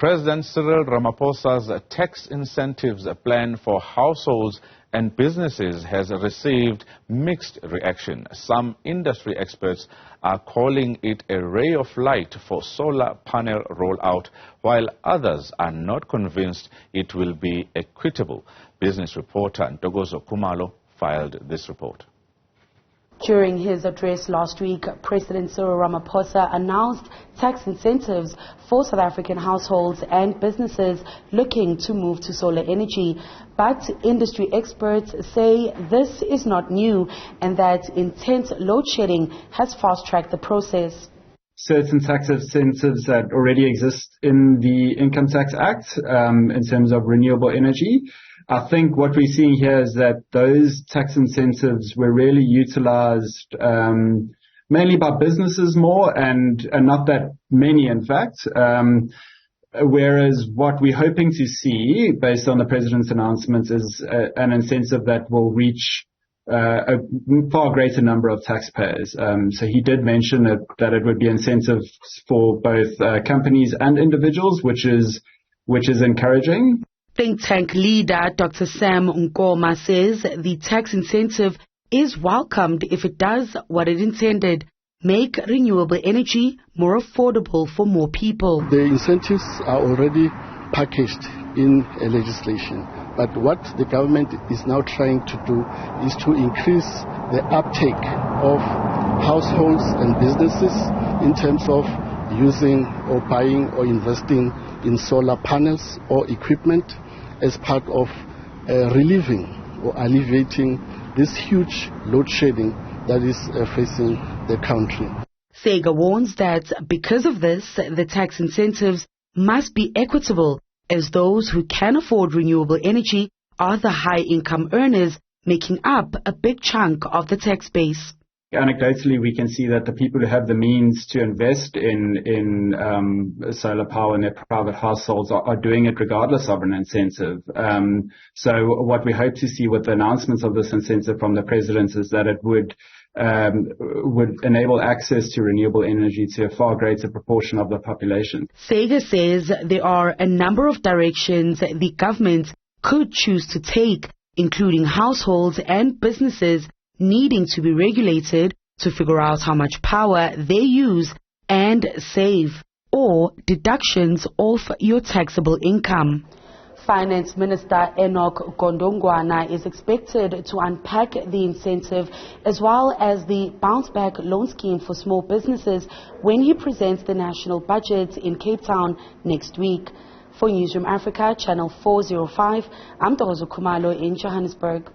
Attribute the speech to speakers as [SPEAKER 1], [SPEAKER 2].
[SPEAKER 1] President Cyril Ramaphosa's tax incentives plan for households and businesses has received mixed reaction. Some industry experts are calling it a ray of light for solar panel rollout, while others are not convinced it will be equitable. Business reporter Ntokozo Khumalo filed this report.
[SPEAKER 2] During his address last week, President Cyril Ramaphosa announced tax incentives for South African households and businesses looking to move to solar energy. But industry experts say this is not new and that intense load shedding has fast-tracked the process.
[SPEAKER 3] Certain tax incentives that already exist in the Income Tax Act in terms of renewable energy. I think what we're seeing here is that those tax incentives were really utilized mainly by businesses more and not that many, in fact. Whereas what we're hoping to see, based on the President's announcements, is an incentive that will reach a far greater number of taxpayers. So he did mention that it would be incentives for both companies and individuals, which is encouraging.
[SPEAKER 2] Think tank leader Dr. Sam Nkoma says the tax incentive is welcomed if it does what it intended: make renewable energy more affordable for more people.
[SPEAKER 4] The incentives are already packaged in a legislation, but what the government is now trying to do is to increase the uptake of households and businesses in terms of using or buying or investing in solar panels or equipment as part of relieving or alleviating this huge load shedding that is facing the country.
[SPEAKER 2] Sega warns that because of this, the tax incentives must be equitable, as those who can afford renewable energy are the high-income earners, making up a big chunk of the tax base.
[SPEAKER 3] Anecdotally, we can see that the people who have the means to invest in solar power in their private households are doing it regardless of an incentive. So what we hope to see with the announcements of this incentive from the President is that it would enable access to renewable energy to a far greater proportion of the population.
[SPEAKER 2] Sega says there are a number of directions the government could choose to take, including households and businesses needing to be regulated to figure out how much power they use and save, or deductions off your taxable income. Finance Minister Enoch Gondongwana is expected to unpack the incentive as well as the bounce back loan scheme for small businesses when he presents the national budget in Cape Town next week. For Newzroom Afrika, Channel 405, I'm Ntokozo Khumalo in Johannesburg.